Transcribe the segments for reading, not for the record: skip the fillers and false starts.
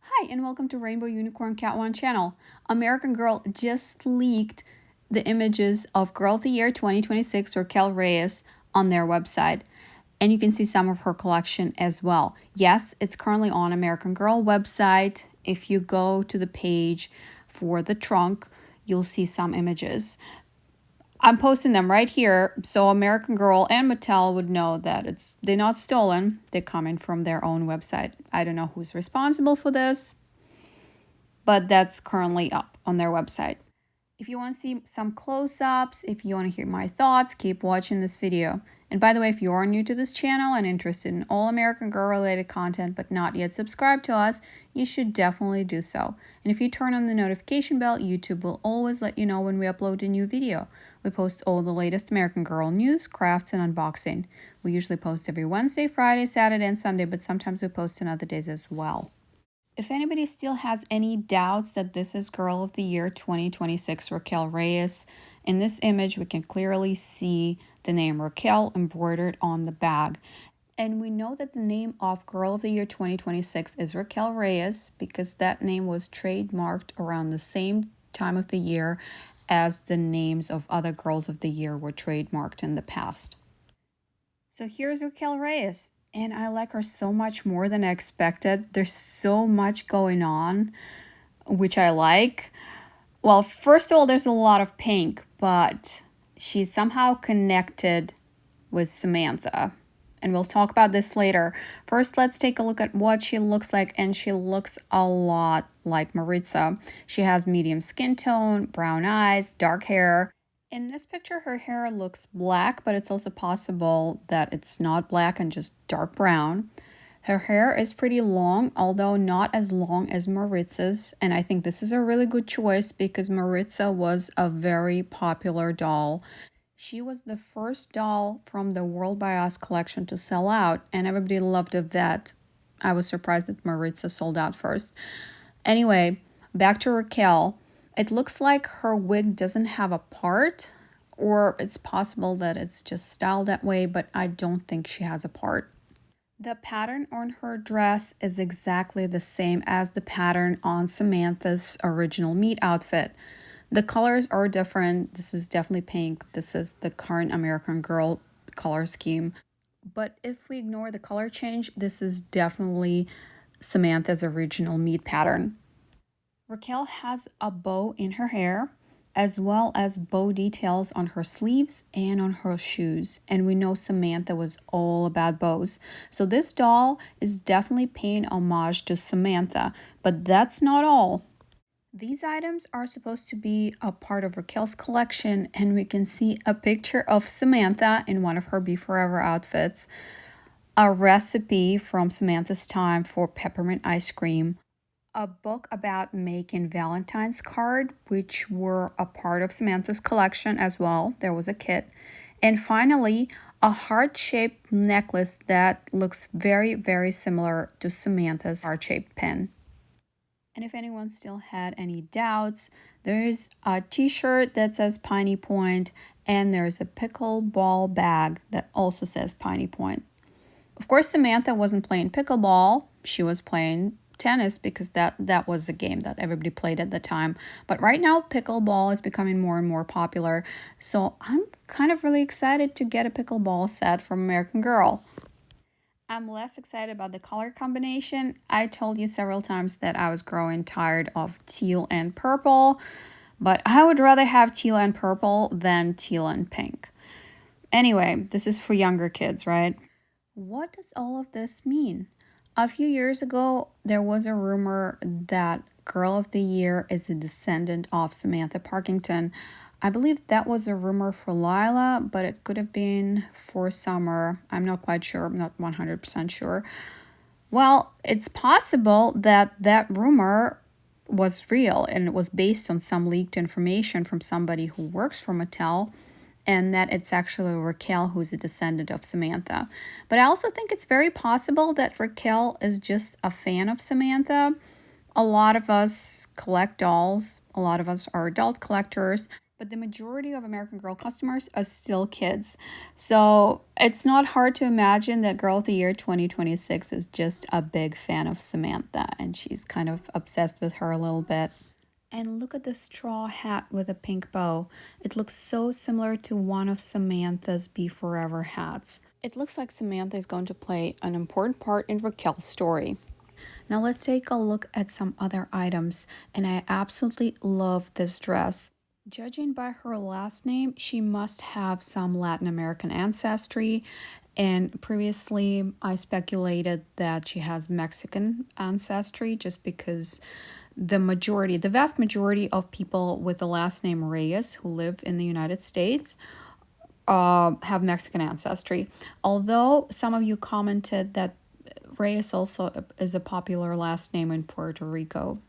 Hi, and welcome to Rainbow Unicorn Cat One channel. American Girl just leaked the images of Girl of the Year 2026 Raquel Reyes on their website. And you can see some of her collection as well. Yes, it's currently on American Girl website. If you go to the page for the trunk, you'll see some images. I'm posting them right here so American Girl and Mattel would know that they're not stolen. They're coming from their own website. I don't know who's responsible for this, but that's currently up on their website. If you want to see some close-ups, if you want to hear my thoughts, keep watching this video. And by the way, if you are new to this channel and interested in all American Girl related content but not yet subscribed to us, you should definitely do so. And if you turn on the notification bell, YouTube will always let you know when we upload a new video. We post all the latest American Girl news, crafts, and unboxing. We usually post every Wednesday, Friday, Saturday, and Sunday, but sometimes we post on other days as well. If anybody still has any doubts that this is Girl of the Year 2026 Raquel Reyes, in this image we can clearly see the name Raquel embroidered on the bag. And we know that the name of Girl of the Year 2026 is Raquel Reyes because that name was trademarked around the same time of the year as the names of other Girls of the Year were trademarked in the past. So here's Raquel Reyes. And I like her so much more than I expected. There's so much going on, which I like. Well, first of all, there's a lot of pink, but she's somehow connected with Samantha. And we'll talk about this later. First, let's take a look at what she looks like. And she looks a lot like Maritza. She has medium skin tone, brown eyes, dark hair. In this picture, her hair looks black, but it's also possible that it's not black and just dark brown. Her hair is pretty long, although not as long as Maritza's, and I think this is a really good choice because Maritza was a very popular doll. She was the first doll from the World by Us collection to sell out, and everybody loved that. I was surprised that Maritza sold out first. Anyway, back to Raquel. It looks like her wig doesn't have a part, or it's possible that it's just styled that way, but I don't think she has a part. The pattern on her dress is exactly the same as the pattern on Samantha's original meat outfit. The colors are different. This is definitely pink. This is the current American Girl color scheme. But if we ignore the color change, this is definitely Samantha's original meat pattern. Raquel has a bow in her hair, as well as bow details on her sleeves and on her shoes. And we know Samantha was all about bows. So this doll is definitely paying homage to Samantha, but that's not all. These items are supposed to be a part of Raquel's collection, and we can see a picture of Samantha in one of her Be Forever outfits, a recipe from Samantha's time for peppermint ice cream, a book about making Valentine's card, which were a part of Samantha's collection as well. There was a kit. And finally, a heart-shaped necklace that looks very, very similar to Samantha's heart-shaped pin. And if anyone still had any doubts, there's a t-shirt that says Piney Point, and there's a pickleball bag that also says Piney Point. Of course, Samantha wasn't playing pickleball. She was playing tennis because that was a game that everybody played at the time. But right now, pickleball is becoming more and more popular. So I'm kind of really excited to get a pickleball set from American Girl. I'm less excited about the color combination. I told you several times that I was growing tired of teal and purple, but I would rather have teal and purple than teal and pink. Anyway, this is for younger kids, right? What does all of this mean? A few years ago, there was a rumor that Girl of the Year is a descendant of Samantha Parkington. I believe that was a rumor for Lila, but it could have been for Summer. I'm not quite sure. I'm not 100% sure. Well, it's possible that that rumor was real and it was based on some leaked information from somebody who works for Mattel, and that it's actually Raquel who's a descendant of Samantha. But I also think it's very possible that Raquel is just a fan of Samantha. A lot of us collect dolls. A lot of us are adult collectors. but the majority of American Girl customers are still kids. So it's not hard to imagine that Girl of the Year 2026 is just a big fan of Samantha, and she's kind of obsessed with her a little bit. And look at the straw hat with a pink bow. It looks so similar to one of Samantha's Be Forever hats. It looks like Samantha is going to play an important part in Raquel's story. Now let's take a look at some other items, and I absolutely love this dress. Judging by her last name, she must have some Latin American ancestry, and previously I speculated that she has Mexican ancestry just because the vast majority of people with the last name Reyes who live in the United States have Mexican ancestry. Although some of you commented that Reyes also is a popular last name in Puerto Rico,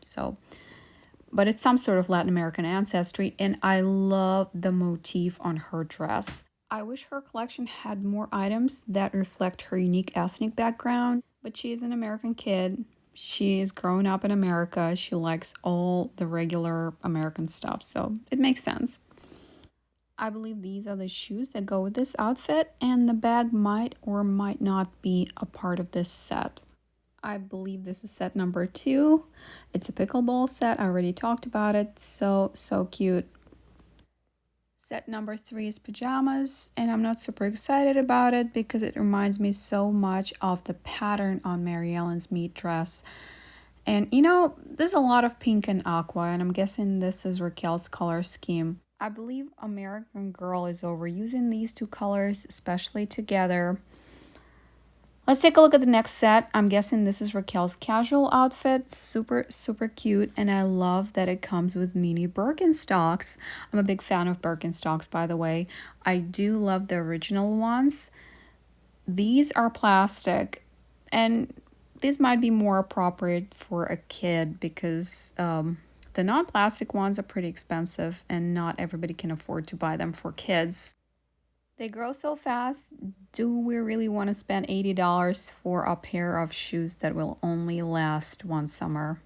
but it's some sort of Latin American ancestry, and I love the motif on her dress. I wish her collection had more items that reflect her unique ethnic background, but she is an American kid. She's grown up in America. She likes all the regular American stuff, so it makes sense. I believe these are the shoes that go with this outfit, and the bag might or might not be a part of this set. I believe this is set number 2. It's a pickleball set. I already talked about it. So cute. Set number 3 is pajamas, and I'm not super excited about it because it reminds me so much of the pattern on Mary Ellen's meat dress. And there's a lot of pink and aqua, and I'm guessing this is Raquel's color scheme. I believe American Girl is overusing these two colors, especially together. Let's take a look at the next set. I'm guessing this is Raquel's casual outfit. Super cute, and I love that it comes with mini Birkenstocks. I'm a big fan of Birkenstocks, by the way. I do love the original ones. These are plastic, and these might be more appropriate for a kid because the non-plastic ones are pretty expensive and not everybody can afford to buy them for kids. They grow so fast. Do we really want to spend $80 for a pair of shoes that will only last one summer?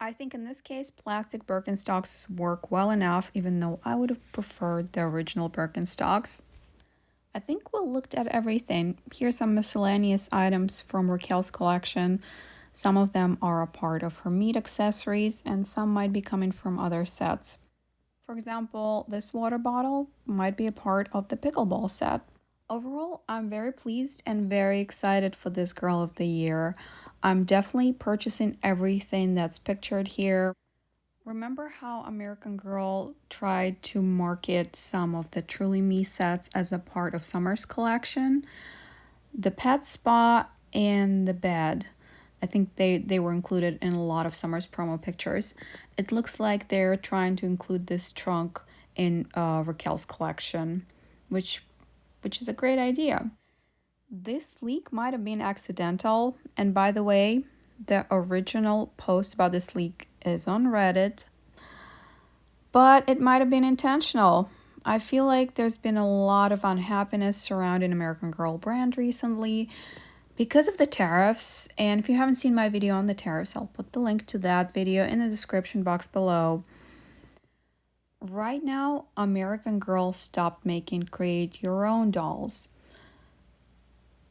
I think in this case, plastic Birkenstocks work well enough, even though I would have preferred the original Birkenstocks. I think we looked at everything. Here's some miscellaneous items from Raquel's collection. Some of them are a part of her meat accessories, and some might be coming from other sets. For example, this water bottle might be a part of the pickleball set. Overall, I'm very pleased and very excited for this Girl of the Year. I'm definitely purchasing everything that's pictured here. Remember how American Girl tried to market some of the Truly Me sets as a part of Summer's collection? The pet spa and the bed. I think they were included in a lot of Summer's promo pictures. It looks like they're trying to include this trunk in Raquel's collection, which is a great idea. This leak might have been accidental, and by the way, the original post about this leak is on Reddit, but it might have been intentional. I feel like there's been a lot of unhappiness surrounding American Girl brand recently because of the tariffs, and if you haven't seen my video on the tariffs, I'll put the link to that video in the description box below. Right now, American Girl stopped making create your own dolls.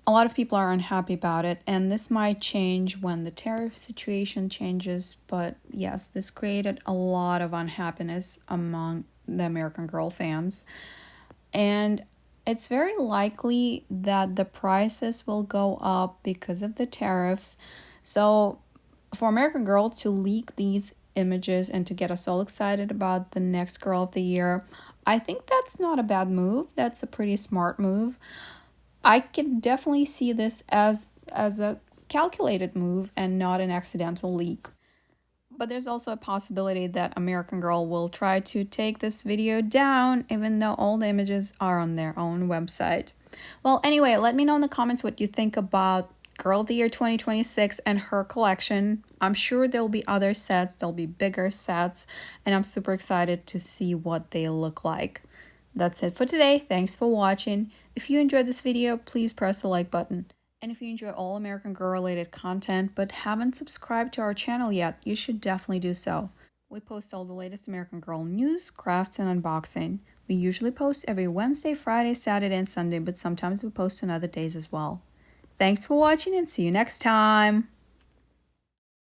A lot of people are unhappy about it, and this might change when the tariff situation changes, but yes, this created a lot of unhappiness among the American Girl fans. And it's very likely that the prices will go up because of the tariffs. So for American Girl to leak these images and to get us all excited about the next Girl of the Year, I think that's not a bad move. That's a pretty smart move. I can definitely see this as a calculated move and not an accidental leak. But there's also a possibility that American Girl will try to take this video down, even though all the images are on their own website. Well, anyway, let me know in the comments what you think about Girl of the Year 2026 and her collection. I'm sure there'll be other sets, there'll be bigger sets, and I'm super excited to see what they look like. That's it for today. Thanks for watching. If you enjoyed this video, please press the like button. And if you enjoy all American Girl related content but haven't subscribed to our channel yet, you should definitely do so. We post all the latest American Girl news, crafts, and unboxing. We usually post every Wednesday, Friday, Saturday, and Sunday, but sometimes we post on other days as well. Thanks for watching and see you next time!